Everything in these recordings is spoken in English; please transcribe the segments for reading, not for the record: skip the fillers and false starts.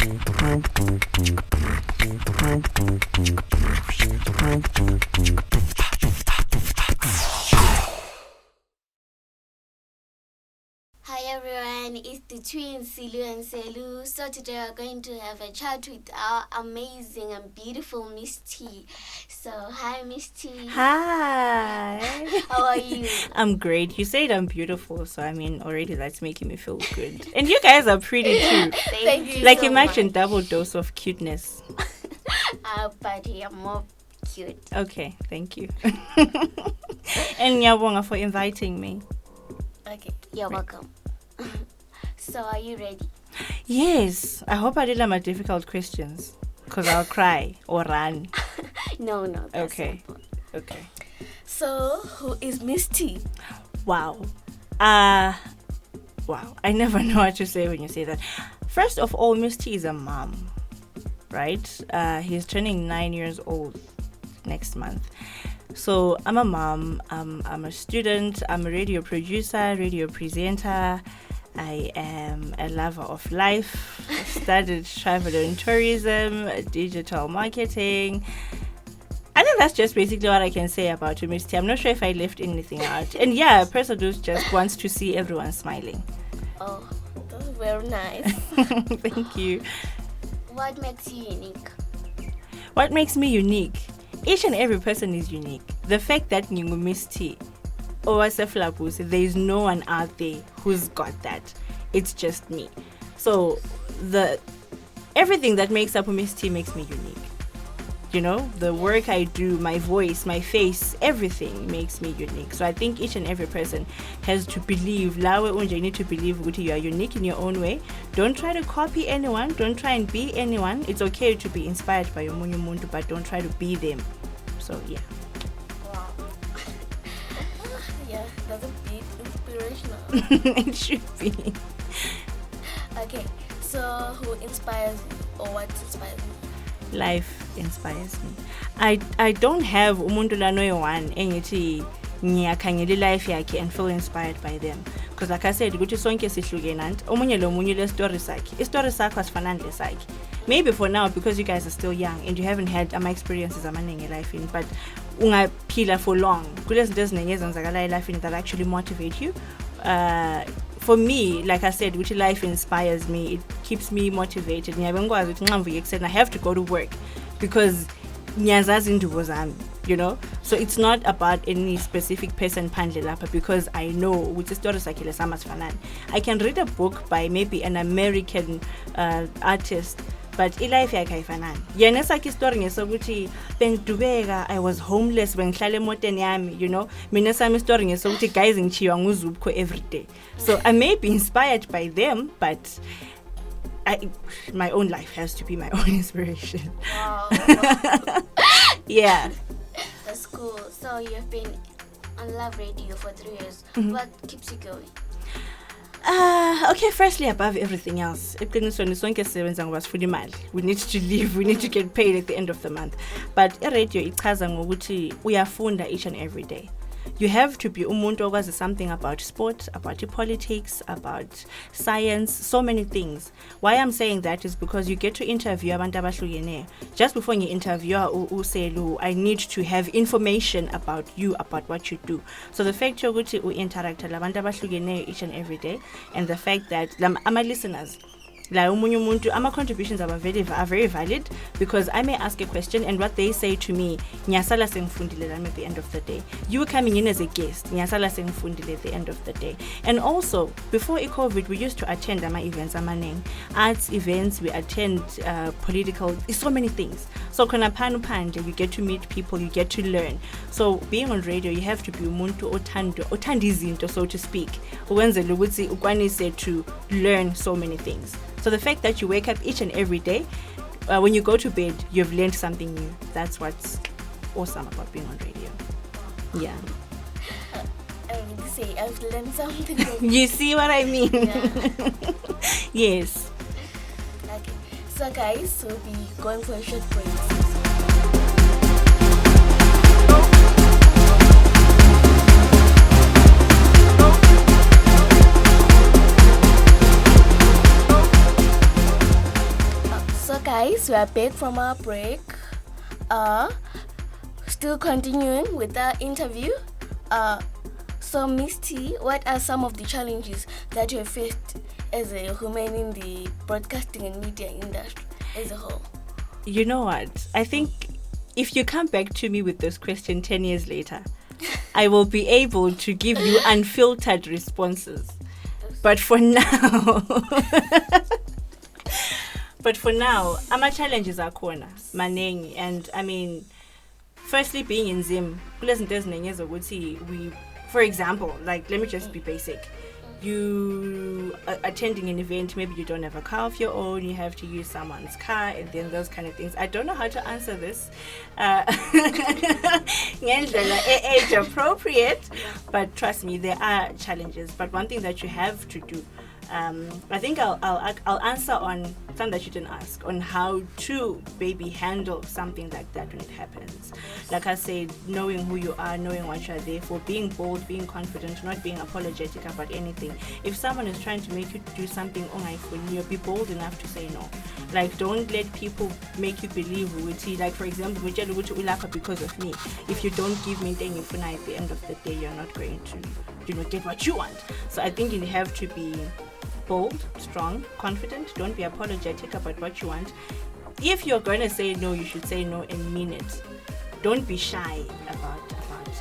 Hi everyone, it's the twins Silu and Selu. So today we're going to have a chat with our amazing and beautiful Misty. So hi Misty. Hi. How are you? I'm great. You said I'm beautiful, so I mean already that's making me feel good. And you guys are pretty too. Thank you Like so imagine much. double dose of cuteness. But you're more cute. Okay, thank you. And Nyabonga for inviting me. Okay, you're welcome. So are you ready? Yes. I hope I didn't have my difficult questions. Because I'll cry or run. No, that's Okay. simple. Okay. So who is Misty? Wow. Wow. I never know what to say when you say that. First of all, Misty is a mom, right? He's turning 9 years old next month. So I'm a mom, I'm a student, I'm a radio producer, radio presenter. I am a lover of life. I studied travel and tourism, digital marketing. I think that's just basically what I can say about Misty. I'm not sure if I left anything out. And yeah, a person who just wants to see everyone smiling. Oh, that's very nice. Thank you. What makes you unique? What makes me unique? Each and every person is unique. The fact that Nyungu Misty or there is no one out there who's got that. It's just me. So everything that makes up Misty makes me unique. You know, the work I do, my voice, my face, everything makes me unique. So I think each and every person has to believe, you need to believe that you are unique in your own way. Don't try to copy anyone. Don't try and be anyone. It's okay to be inspired by your mundu, but don't try to be them. So yeah. Wow. Yeah, that's a bit inspirational. It should be. Okay, so who inspires you or what inspires you? Life inspires me. I don't have umuntu lanoyi-one engithi ngiyakhangela life yakhe and feel inspired by them, because like I said ukuthi sonke sihlukene and omunye lomunye le story sakhe. Istory sakho asifanani lesakhe. Maybe for now, because you guys are still young and you haven't had my experiences amaningi life in, but ungaphila for long kulezinto eziningi ezenzakala elifini that actually motivate you. For me, like I said, which life inspires me, it keeps me motivated. I have to go to work because you know. So it's not about any specific person because I know which stories I can read a book by maybe an American artist, but life yakayifana. Yena sakhe story ngesokuthi bengidubeka, I was homeless bengihlala emoteni yami, you know. Mina sami story ngesokuthi guys ngichiywa nguzubukho every day. So I may be inspired by them, but my own life has to be my own inspiration. Wow. Yeah. That's cool. So you've been on Love Radio for 3 years. Mm-hmm. What keeps you going? Okay, firstly, above everything else, we need to live, we need to get paid at the end of the month. But radio ichaza ngokuthi uyafunda each and every day. You have to be umuntu okwazi something about sport, about politics, about science, so many things. Why I'm saying that is because you get to interview abantu abahlukene. Just before you interview Uselu, I need to have information about you, about what you do. So the fact yokuthi interact labantu abahlukene each and every day, and the fact that my listeners, my contributions are very valid, because I may ask a question and what they say to me, nyasala sengifundile at the end of the day. You coming in as a guest, nyasala sengifundile at the end of the day. And also, before COVID, we used to attend my events, arts events, we attend political, so many things. So you get to meet people, you get to learn. So being on radio, you have to be umuntu othandizinto, so to speak, ukwenzela ukuthi ukwanise to learn so many things. So the fact that you wake up each and every day, when you go to bed, you've learned something new. That's what's awesome about being on radio. Yeah. I mean to say, I've learned something. You see what I mean? Yeah. Yes. Okay. So guys, we'll be going for a short break. guys, we are back from our break. Still continuing with our interview. So Misty, what are some of the challenges that you have faced as a woman in the broadcasting and media industry as a whole? You know what? I think if you come back to me with this question 10 years later, I will be able to give you unfiltered responses. But for now, ama challenges akhona maningi, and I mean, firstly, being in Zim, we, for example, like, let me just be basic. You are attending an event, maybe you don't have a car of your own, you have to use someone's car, and then those kind of things. I don't know how to answer this age appropriate, but trust me, there are challenges. But one thing that you have to do, I think I'll answer on something that you didn't ask, on how to maybe handle something like that when it happens. Like I said, knowing who you are, knowing what you're there for, being bold, being confident, not being apologetic about anything. If someone is trying to make you do something for you, be bold enough to say no. Like, don't let people make you believe like, for example, because of me. If you don't give me anything at the end of the day, you're not going to get what you want. So I think you have to be bold, strong, confident. Don't be apologetic about what you want. If you're going to say no, you should say no and mean it. Don't be shy about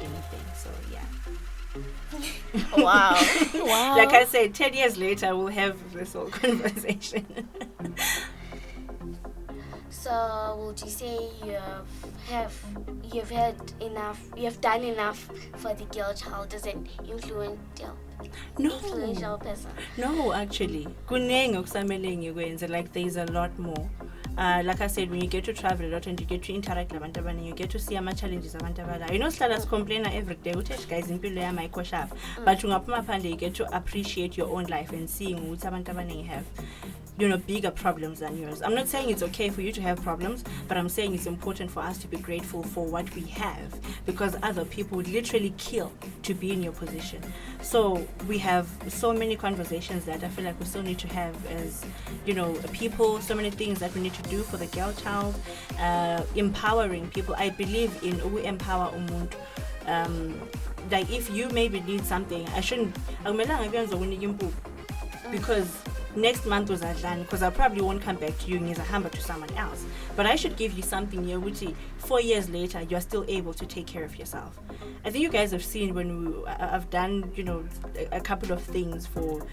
anything. So yeah. Wow. Like I said, 10 years later, we'll have this whole conversation. So would you say you've had enough, you have done enough for the girl child as an influential person? No, actually. Like, there's a lot more. Like I said, when you get to travel a lot and you get to interact with abantu abaningi, you get to see ama challenges abantu abala. You know, sihlala complain every day ukuthi guys impilo yami ayikho sharp. But ungaphuma phandle, you get to appreciate your own life and seeing ukuthi abantu abaningi have, bigger problems than yours. I'm not saying it's okay for you to have problems, but I'm saying it's important for us to be grateful for what we have, because other people would literally kill to be in your position. So we have so many conversations that I feel like we still need to have as, people, so many things that we need to do for the girl child, empowering people. I believe in empower umuntu. Like, if you maybe need something, because next month was done, because I probably won't come back to you and hamba to someone else. But I should give you something here which 4 years later you're still able to take care of yourself. I think you guys have seen when I've done a couple of things for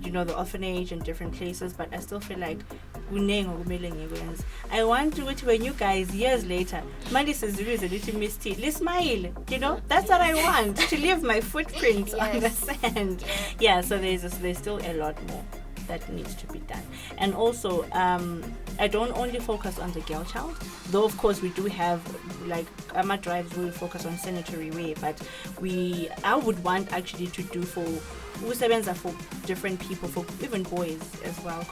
the orphanage and different places, but I still feel like I want to when you guys years later Mandy says Misty, smile, that's what I want, to leave my footprints on the sand. Yeah, so there's still a lot more that needs to be done. And also, I don't only focus on the girl child, though of course we do have, like, AMA drives will focus on sanitary wear, but I would want actually to do for different people, for even boys as well,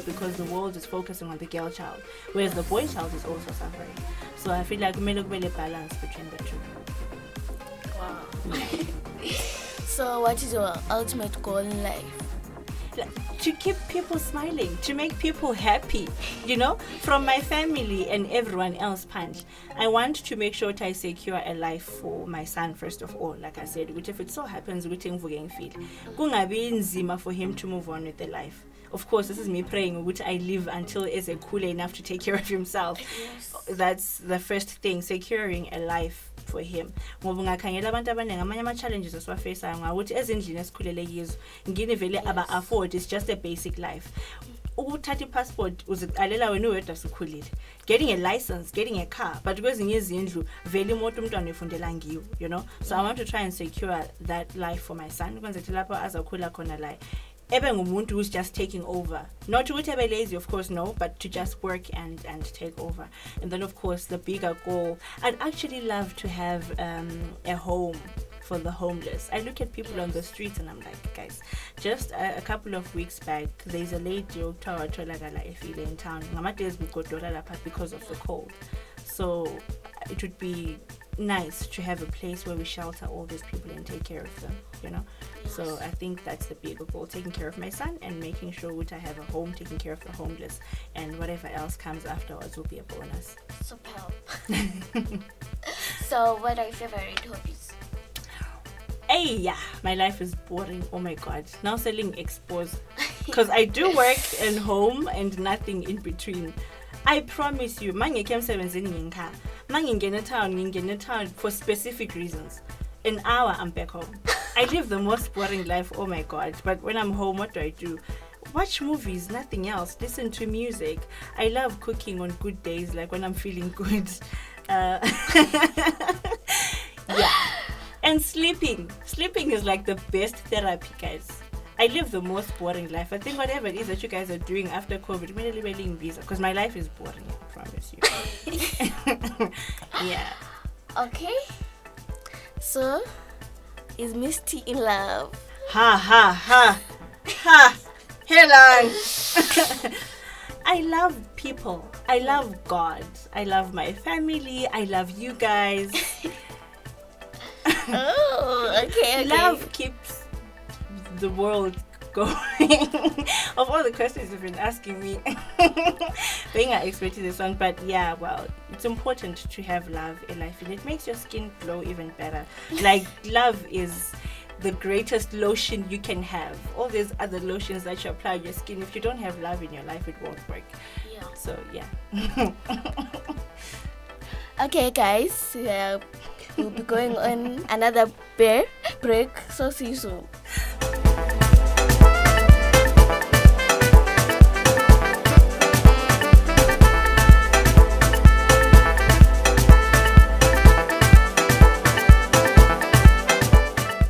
because the world is focusing on the girl child, whereas the boy child is also suffering. So I feel like we need a balance between the two. Wow. So what is your ultimate goal in life? To keep people smiling, to make people happy, from my family and everyone else. Punch, I want to make sure I secure a life for my son first of all. Like I said, which if it so happens we think nzima for him to move on with the life. Of course, this is me praying which I live until is cool enough to take care of himself. Yes. That's the first thing, securing a life for him. Challenges afford is just a basic life. Passport getting a license, getting a car, but because in so I want to try and secure that life for my son. Who's just taking over, not to be lazy, of course, no, but to just work and take over. And then of course the bigger goal, I'd actually love to have a home for the homeless. I look at people on the streets and I'm like, guys, just a couple of weeks back there's a lady in town because of the cold. So it would be nice to have a place where we shelter all these people and take care of them, you know. So I think that's the bigger goal, taking care of my son and making sure that I have a home, taking care of the homeless, and whatever else comes afterwards will be a bonus. Superb. So what are your favorite hobbies? Hey, yeah, my life is boring. Oh my god. Now selling expos. Because I do work and home and nothing in between. I promise you, mangeke emsebenzini nginka. Mangingena town for specific reasons. An hour I'm back home. I live the most boring life, oh my god. But when I'm home, what do? Watch movies, nothing else. Listen to music. I love cooking on good days, like when I'm feeling good. Yeah. And sleeping. Sleeping is like the best therapy, guys. I live the most boring life. I think whatever it is that you guys are doing after COVID, because my life is boring, I promise you. Yeah. Okay. So, is Misty in love? Ha ha ha. Ha. Hello. I love people. I love God. I love my family. I love you guys. Oh, okay. Love keeps the world going. Of all the questions you've been asking me, being I expected this one, but yeah, well, it's important to have love in life, and it makes your skin glow even better. Like, love is the greatest lotion you can have. All these other lotions that you apply on your skin, if you don't have love in your life, it won't work. Yeah. So yeah. Okay, guys. We'll be going on another break. So see you soon.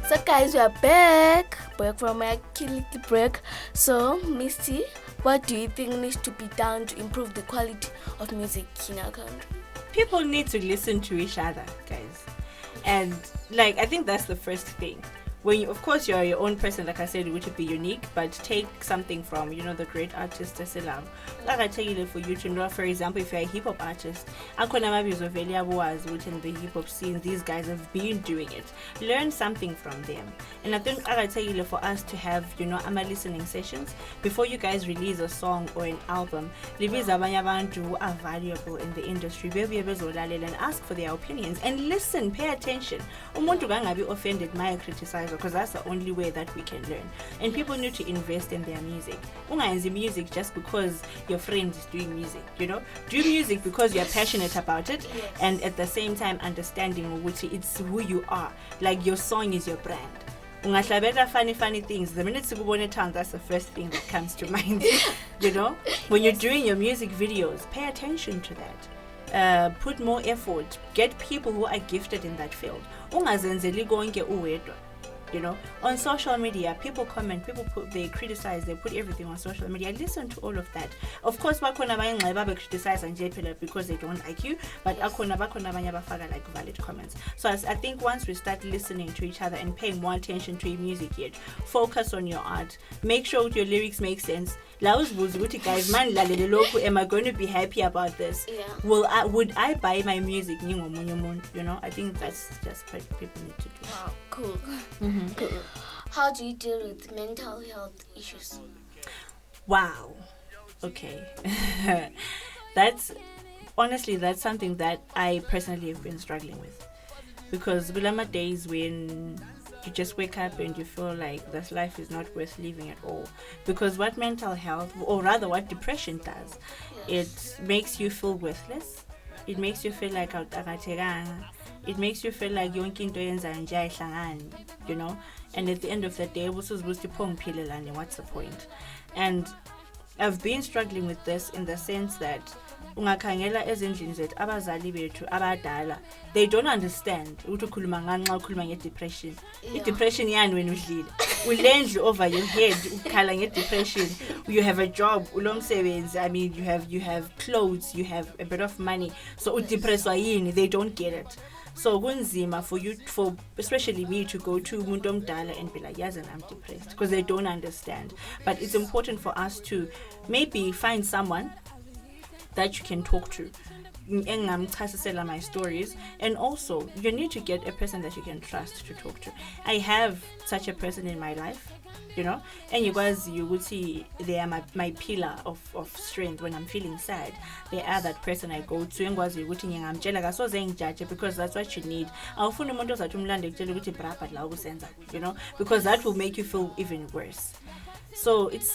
So guys, we are back from a little break. So Misty, what do you think needs to be done to improve the quality of music in our country? People need to listen to each other, guys. And like, I think that's the first thing. When you, of course, you're your own person, like I said, which would be unique, but take something from, the great artists that I love. Like I tell you, for you to know, for example, if you're a hip hop artist, which in the hip hop scene, these guys have been doing it. Learn something from them. And I think I tell you, for us to have, listening sessions before you guys release a song or an album, who are valuable in the industry, and ask for their opinions and listen, pay attention. Umuntu kangabi offended, my criticizer, because that's the only way that we can learn. And people need to invest in their music. Ungayenzi music just because your friend is doing music, Do music because you're passionate about it, yes. And at the same time understanding which it's who you are. Like, your song is your brand. Ungahlabela funny things. The minute sikubone tongue, that's the first thing that comes to mind. When you're doing your music videos, pay attention to that. Put more effort. Get people who are gifted in that field. Ungazenzeli konke uwedwa. On social media, people comment, they criticize, they put everything on social media. Listen to all of that. Of course, bakhona abanye criticize because they don't like you, but bakhona abanye abafaka like valid comments. So I think once we start listening to each other and paying more attention to your music, focus on your art. Make sure your lyrics make sense. Guys, man, am I going to be happy about this? Yeah. Would I buy my music? I think that's just what people need to do. Wow, cool. Mm-hmm. Cool. How do you deal with mental health issues? Wow. Okay. That's something that I personally have been struggling with, because there are days when you just wake up and you feel like this life is not worth living at all. Because what mental health, or rather what depression does, it makes you feel worthless. It makes you feel like it makes you feel like yonke into yenzayo nje ayihlangani, and at the end of the day what's the point? And I've been struggling with this in the sense that ungakhangela ezindlini zethu abazali bethu abadala, they don't understand ukuthi ukhuluma ngani xa ukhuluma ngedepression. Depression yani wena udlile ulendlu over your head ukhala ngedepression. You have a job, ulomsebenzi, I mean you have clothes, you have a bit of money, so udepresswa yini? They don't get it. So kunzima for especially me to go to umuntu omdala and be like, yes, and I'm depressed, because they don't understand. But it's important for us to maybe find someone that you can talk to. engamchasisela my stories. And also you need to get a person that you can trust to talk to. I have such a person in my life, you know, and you would see they are my pillar of strength when I'm feeling sad. They are that person I go to and was judge because that's what you need. You know, because that will make you feel even worse. So it's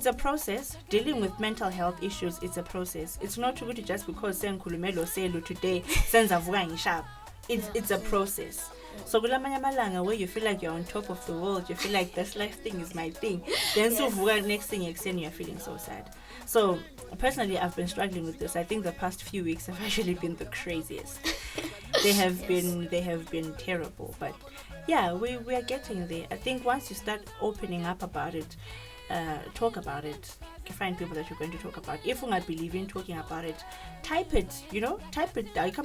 a process. Dealing with mental health issues, it's a process. It's not good just because senkhulumelo selu today senza vuka ngisharp. It's a process. So kulamanye amalanga where you feel like you're on top of the world, you feel like this life thing is my thing. Then so next thing you're feeling so sad. So personally, I've been struggling with this. I think the past few weeks have actually been the craziest. They have been terrible, but yeah, we are getting there. I think once you start opening up about it, talk about it, you find people that you're going to talk about. If you not believe in talking about it, type it, you know, type it. It's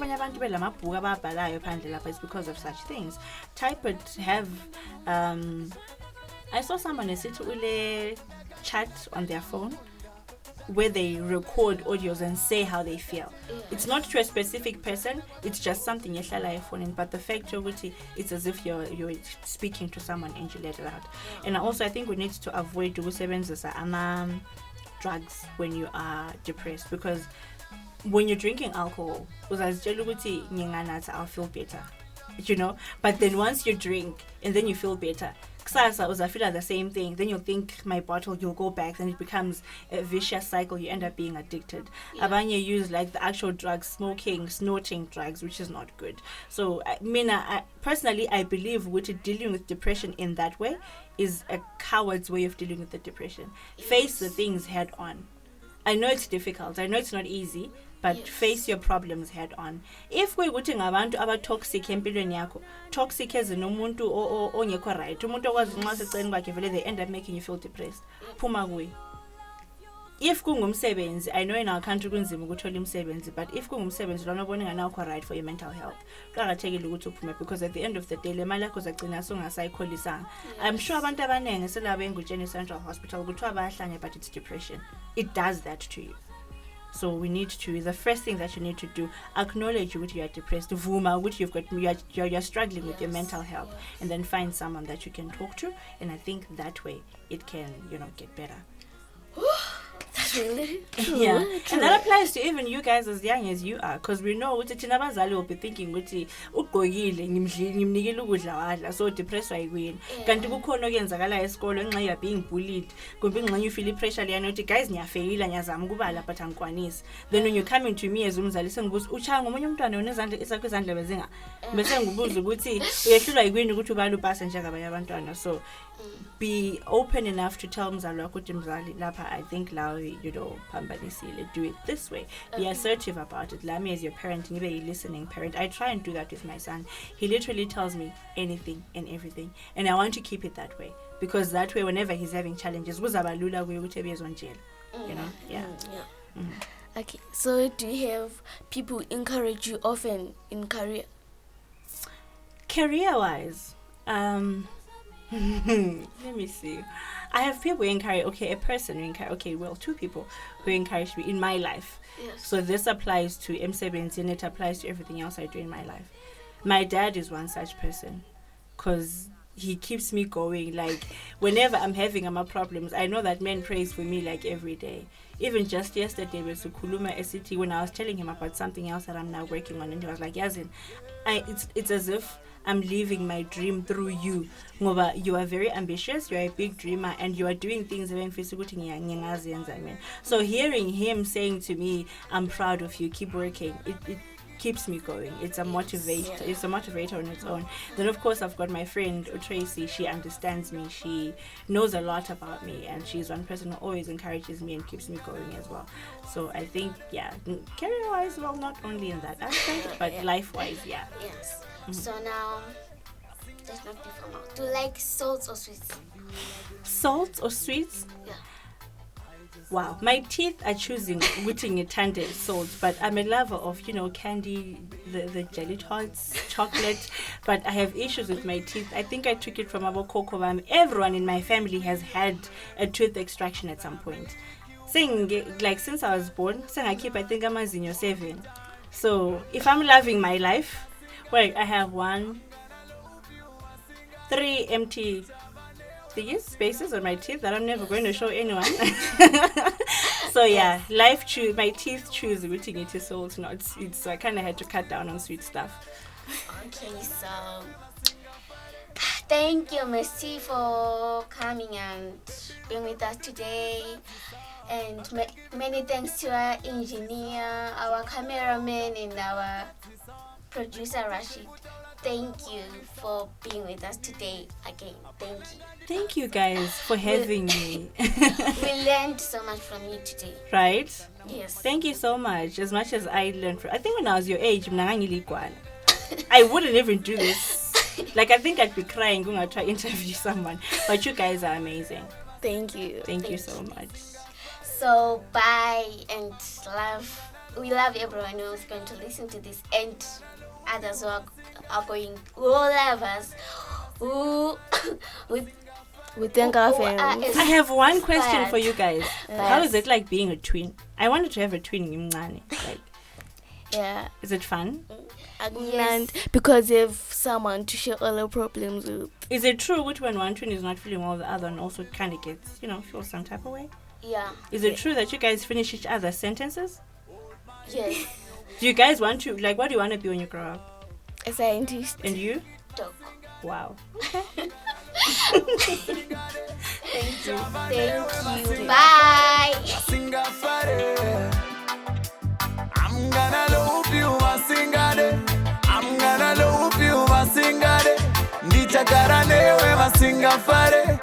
because of such things. Type it, have I saw someone sit chat on their phone where they record audios and say how they feel. It's not to a specific person, it's just something you share on phone, but the fact it's as if you're speaking to someone and you let it out. And also I think we need to avoid drugs when you are depressed, because when you're drinking alcohol, I'll feel better, you know, but then once you drink and then you feel better, I feel like the same thing. Then you'll think my bottle, you'll go back, then it becomes a vicious cycle. You end up being addicted. Abanye use like the actual drugs, smoking, snorting drugs, which is not good. So I personally, I believe dealing with depression in that way is a coward's way of dealing with the depression. Face the things head on. I know it's difficult. I know it's not easy, but face your problems head on. If we would about toxic empilweni yakho, toxic as nomuntu ongekho right, umuntu okwazi nxa seceni kwakhe vele they end up making you feel depressed. Phuma kuwe. If kungumsebenzi, I know in our country kunzima ukuthola umsebenzi, but if kungumsebenzi lona ubona ngana right for your mental health, kuqakathekile ukuthi uphume, because at the end of the day le mali yakho uzagcina songasayikholisanga. I'm sure abantu abaningi selabo engutsheni Central Hospital kuthiwa bayahlanya, but it's depression. It does that to you. So the first thing that you need to do, acknowledge that you are depressed, vuma which you're struggling with your mental health, and then find someone that you can talk to, and I think that way it can, you know, get better. That's really true. Yeah, true. And that applies to even you guys as young as you are, because we know that abazali will be thinking ukuthi ugqokile ngimnikile ukudla wadla, so depressed wayini. Kanti kukhona okuyenzakala esikolo nxa you are being bullied, kumbe nxa you feel pressure liyana uthi guys ngiyafeyila ngiyazama ukubala but angikwanisi. Then when you coming to me as umzali sengibuza ucha ngomunye umntwana unezandla isakho izandla bezinga, bese ngibuza ukuthi uyehlulwa yini ukuthi ubala upase njengabanye abantwana. So be open enough to tell mzali wakho ukuthi mzali lapha I think lawo you know pambanisile, do it this way. Be assertive about it. Lami as your parent, ngibe a listening parent. I try and do that with my son. He literally tells me anything and everything, and I want to keep it that way, because that way whenever he's having challenges kuzabalula kuye ukuthi ebezwe njela, you know. Okay, so do you have people encourage you often in career wise? Let me see. I have people who encourage, a person who encourage, two people who encourage me in my life. Yes. So this applies to M7, and it applies to everything else I do in my life. My dad is one such person, because he keeps me going. Like, whenever I'm having problems, I know that man prays for me like every day. Even just yesterday with Sukuluma SCT, when I was telling him about something else that I'm now working on, and he was like, Yazin, it's as if I'm living my dream through you. Ngoba, you are very ambitious, you are a big dreamer, and you are doing things even so hearing him saying to me, I'm proud of you, keep working, it keeps me going. It's a motivator. It's a motivator on its own. Then of course I've got my friend Tracy. She understands me. She knows a lot about me, and she's one person who always encourages me and keeps me going as well. So I think career-wise, well, not only in that aspect, but life-wise, Yes. Mm-hmm. So now, let's not be formal. Do you like salts or sweets? Salts or sweets? Yeah. Wow, my teeth are choosing witting it tender salt, but I'm a lover of, candy, the jelly tots, chocolate, but I have issues with my teeth. I think I took it from our cocoa. Everyone in my family has had a tooth extraction at some point. Since I was born, I keep, I think I'm 7. So if I'm loving my life, wait, I have 3 empty spaces on my teeth that I'm never going to show anyone. So yeah, my teeth choose eating it salt, not sweet. So I kind of had to cut down on sweet stuff. Okay, so thank you, Misty, for coming and being with us today. And many thanks to our engineer, our cameraman, and our producer, Rashid. Thank you for being with us today again. Thank you. Thank you guys for having me. We learned so much from you today. Right? Yes. Thank you so much. As much as I learned I think when I was your age, I wouldn't even do this. Like, I think I'd be crying going to try to interview someone. But you guys are amazing. Thank you. Thank you so much. So, bye and love. We love everyone who's going to listen to this, and others who are going, who love us, who we thank our who are fans. I have one question for you guys. Yes. How is it like being a twin? I wanted to have a twin in Mncane. Like, Yeah. is it fun? And because you have someone to share all our problems with. Is it true which when one twin is not feeling well, the other one also kind of gets, feels some type of way? Yeah. Is it true that you guys finish each other's sentences? Yes. Do you guys want to, what do you want to be when you grow up? A scientist. And you? Dog. Wow. Thank you. Bye. I'm gonna love you, masingade. I'm gonna love you, masingade. Ndichakara newe masingafare.